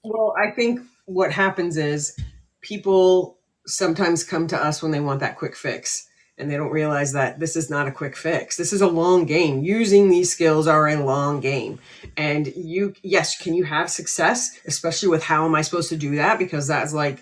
Well, I think what happens is people sometimes come to us when they want that quick fix. And they don't realize that this is not a quick fix. This is a long game. Using these skills are a long game. And yes, can you have success, especially with how am I supposed to do that? Because that's like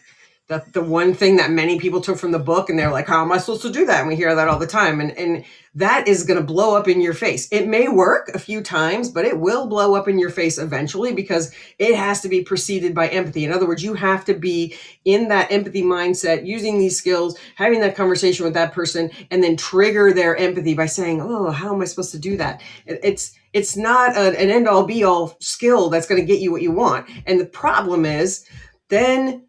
the one thing that many people took from the book, and they're like, how am I supposed to do that? And we hear that all the time. And that is going to blow up in your face. It may work a few times, but it will blow up in your face eventually because it has to be preceded by empathy. In other words, you have to be in that empathy mindset, using these skills, having that conversation with that person, and then trigger their empathy by saying, oh, how am I supposed to do that? It's not an end all be all skill that's going to get you what you want. And the problem is then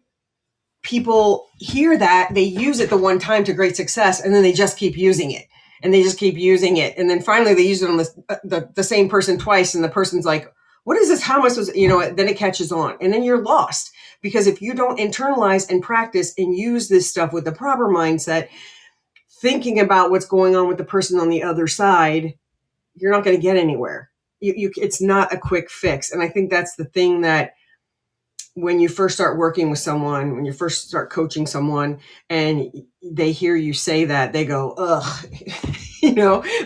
people hear that, they use it the one time to great success, and then they just keep using it. And they just keep using it. And then finally they use it on the same person twice. And the person's like, what is this? How am I supposed to, then it catches on. And then you're lost. Because if you don't internalize and practice and use this stuff with the proper mindset, thinking about what's going on with the person on the other side, you're not going to get anywhere. It's not a quick fix. And I think that's the thing that when you first start working with someone, when you first start coaching someone and they hear you say that, they go, ugh,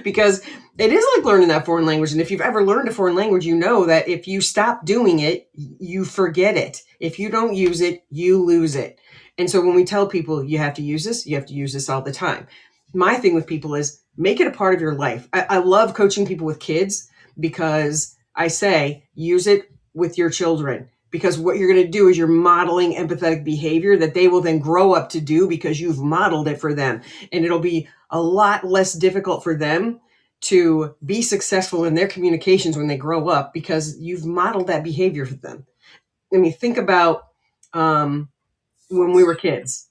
because it is like learning that foreign language. And if you've ever learned a foreign language, you know that if you stop doing it, you forget it. If you don't use it, you lose it. And so when we tell people you have to use this, you have to use this all the time. My thing with people is make it a part of your life. I love coaching people with kids because I say, use it with your children. Because what you're going to do is you're modeling empathetic behavior that they will then grow up to do because you've modeled it for them. And it'll be a lot less difficult for them to be successful in their communications when they grow up because you've modeled that behavior for them. I mean, think about when we were kids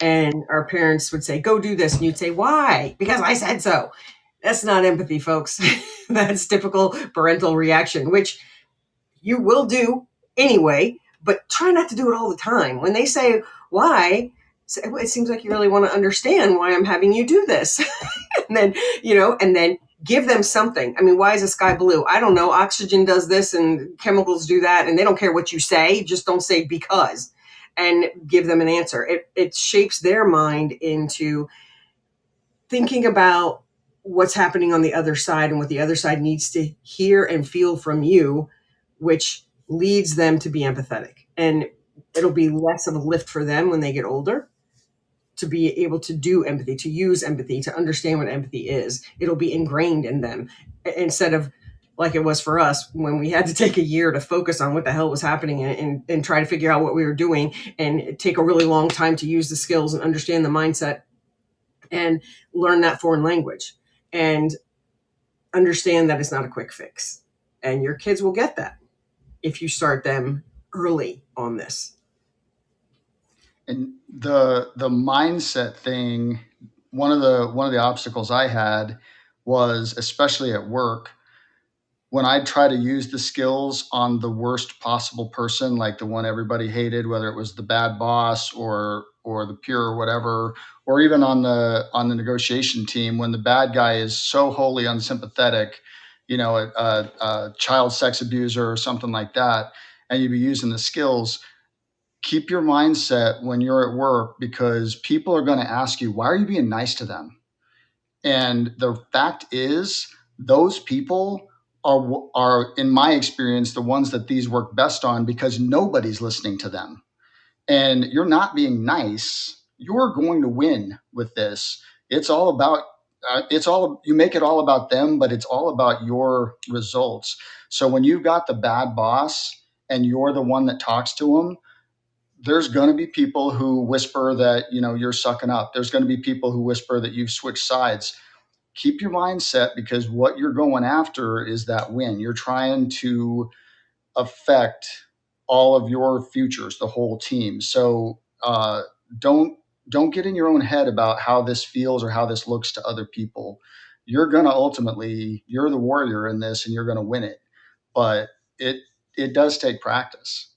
and our parents would say, go do this. And you'd say, why? Because I said so. That's not empathy, folks. That's typical parental reaction, which you will do anyway, but try not to do it all the time. When they say, why? It seems like you really want to understand why I'm having you do this. and then, and then give them something. I mean, why is the sky blue? I don't know. Oxygen does this and chemicals do that. And they don't care what you say. Just don't say because, and give them an answer. It shapes their mind into thinking about what's happening on the other side and what the other side needs to hear and feel from you, which leads them to be empathetic. And it'll be less of a lift for them when they get older to be able to do empathy, to use empathy, to understand what empathy is. It'll be ingrained in them instead of like it was for us when we had to take a year to focus on what the hell was happening and try to figure out what we were doing and take a really long time to use the skills and understand the mindset and learn that foreign language and understand that it's not a quick fix. And your kids will get that if you start them early on this. And the mindset thing, one of the obstacles I had was, especially at work, when I try to use the skills on the worst possible person, like the one everybody hated, whether it was the bad boss or the peer or whatever, or even on the negotiation team, when the bad guy is so wholly unsympathetic, a child sex abuser or something like that, and you'd be using the skills. Keep your mindset when you're at work, because people are going to ask you, why are you being nice to them? And the fact is, those people are in my experience the ones that these work best on, because nobody's listening to them. And you're not being nice, you're going to win with this. It's all about you make it all about them, but it's all about your results. So when you've got the bad boss and you're the one that talks to them, there's going to be people who whisper that you're sucking up. There's going to be people who whisper that you've switched sides. Keep your mindset, because what you're going after is that win. You're trying to affect all of your futures, the whole team. So don't don't get in your own head about how this feels or how this looks to other people. You're the warrior in this, and you're going to win it. But it does take practice,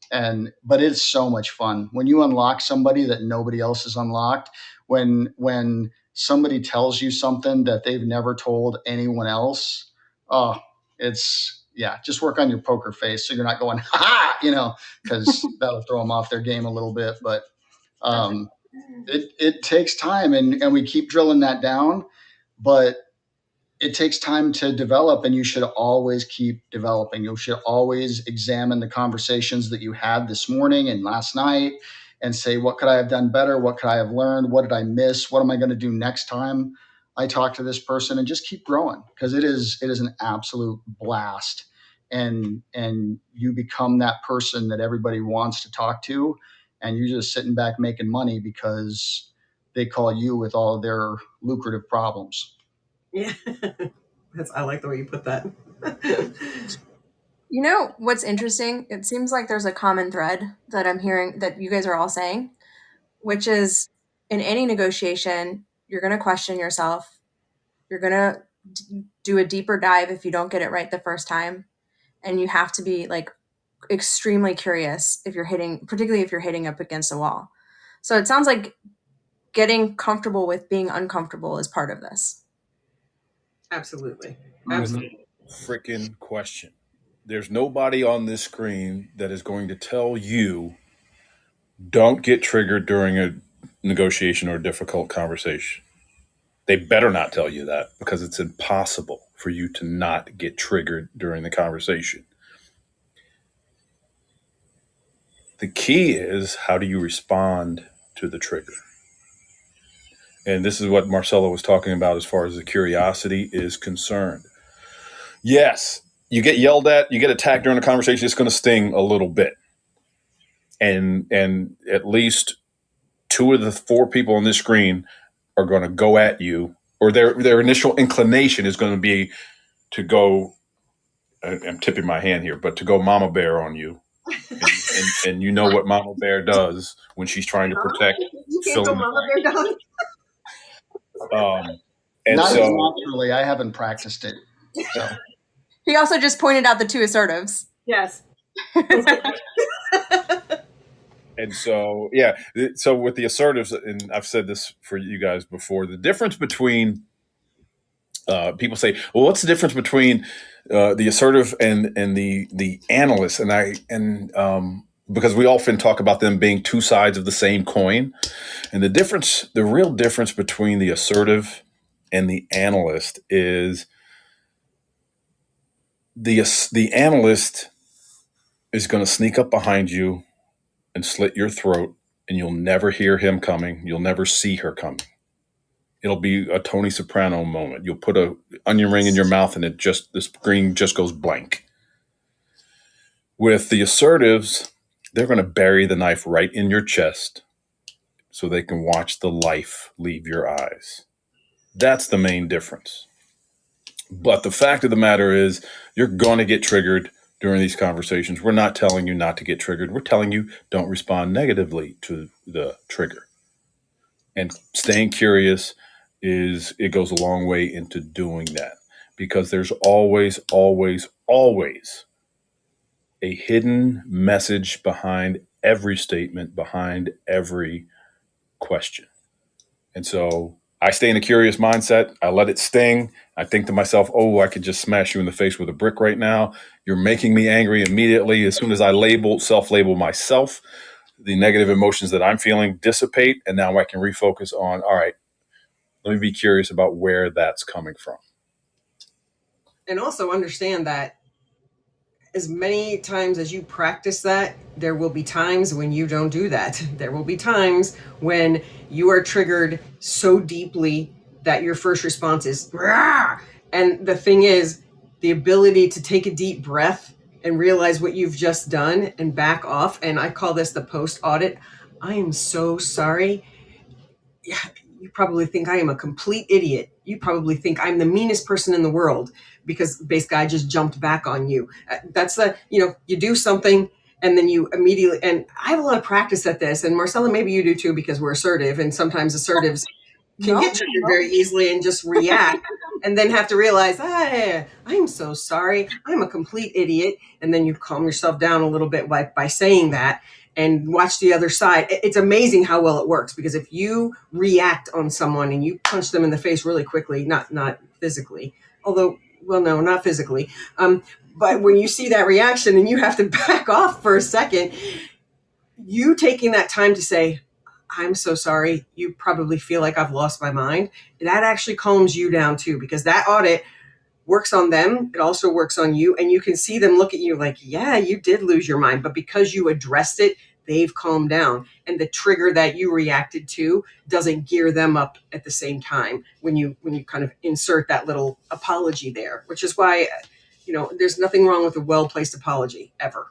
but it's so much fun when you unlock somebody that nobody else has unlocked. When somebody tells you something that they've never told anyone else, oh, it's yeah, just work on your poker face so you're not going, ha, because that'll throw them off their game a little bit. But it takes time, and we keep drilling that down. But it takes time to develop, and you should always keep developing. You should always examine the conversations that you had this morning and last night and say, what could I have done better? What could I have learned? What did I miss? What am I going to do next time I talk to this person? And just keep growing, because it is an absolute blast. And you become that person that everybody wants to talk to, and you're just sitting back making money because they call you with all of their lucrative problems. Yeah. I like the way you put that. You know what's interesting? It seems like there's a common thread that I'm hearing that you guys are all saying, which is in any negotiation, you're going to question yourself. You're going to do a deeper dive if you don't get it right the first time. And you have to be like extremely curious particularly if you're hitting up against a wall. So it sounds like getting comfortable with being uncomfortable is part of this. Absolutely. Absolutely. Freaking question. There's nobody on this screen that is going to tell you don't get triggered during a negotiation or a difficult conversation. They better not tell you that, because it's impossible for you to not get triggered during the conversation. The key is, how do you respond to the trigger? And this is what Marcella was talking about as far as the curiosity is concerned. Yes, you get yelled at, you get attacked during a conversation, it's going to sting a little bit. And at least 2 of the 4 people on this screen are going to go at you, or their initial inclination is going to be to go, I'm tipping my hand here, but to go mama bear on you. And you know what mama bear does when she's trying to protect. You can't go mama bear down. And not so, naturally, I haven't practiced it. So. He also just pointed out the 2 assertives. Yes. And so, yeah. So with the assertives, and I've said this for you guys before, the difference between people say, well, what's the difference between the assertive and the analyst? And because we often talk about them being 2 sides of the same coin, and the real difference between the assertive and the analyst is the analyst is going to sneak up behind you and slit your throat, and you'll never hear him coming. You'll never see her coming. It'll be a Tony Soprano moment. You'll put an onion ring in your mouth, and the screen just goes blank. With the assertives, they're going to bury the knife right in your chest so they can watch the life leave your eyes. That's the main difference. But the fact of the matter is, you're going to get triggered during these conversations. We're not telling you not to get triggered. We're telling you don't respond negatively to the trigger. And staying curious it goes a long way into doing that, because there's always, always, always a hidden message behind every statement, behind every question. And so I stay in a curious mindset. I let it sting. I think to myself, oh, I could just smash you in the face with a brick right now. You're making me angry immediately. As soon as I self-label myself, the negative emotions that I'm feeling dissipate. And now I can refocus on, all right, let me be curious about where that's coming from. And also understand that as many times as you practice that, there will be times when you don't do that. There will be times when you are triggered so deeply that your first response is, rah! And the thing is, the ability to take a deep breath and realize what you've just done and back off. And I call this the post audit. I am so sorry. Yeah, you probably think I am a complete idiot. You probably think I'm the meanest person in the world because basically I just jumped back on you. That's you do something and then you immediately, and I have a lot of practice at this, and Marcella, maybe you do too, because we're assertive, and sometimes assertives can get triggered very easily and just react and then have to realize, I am so sorry. I'm a complete idiot. And then you calm yourself down a little bit by saying that and watch the other side. It's amazing how well it works, because if you react on someone and you punch them in the face really quickly, not physically, although, well, no, not physically, But when you see that reaction and you have to back off for a second, you taking that time to say, I'm so sorry, you probably feel like I've lost my mind, that actually calms you down too, because that audit works on them. It also works on you. And you can see them look at you like, yeah, you did lose your mind. But because you addressed it, they've calmed down. And the trigger that you reacted to doesn't gear them up at the same time when you kind of insert that little apology there, which is why, there's nothing wrong with a well-placed apology ever.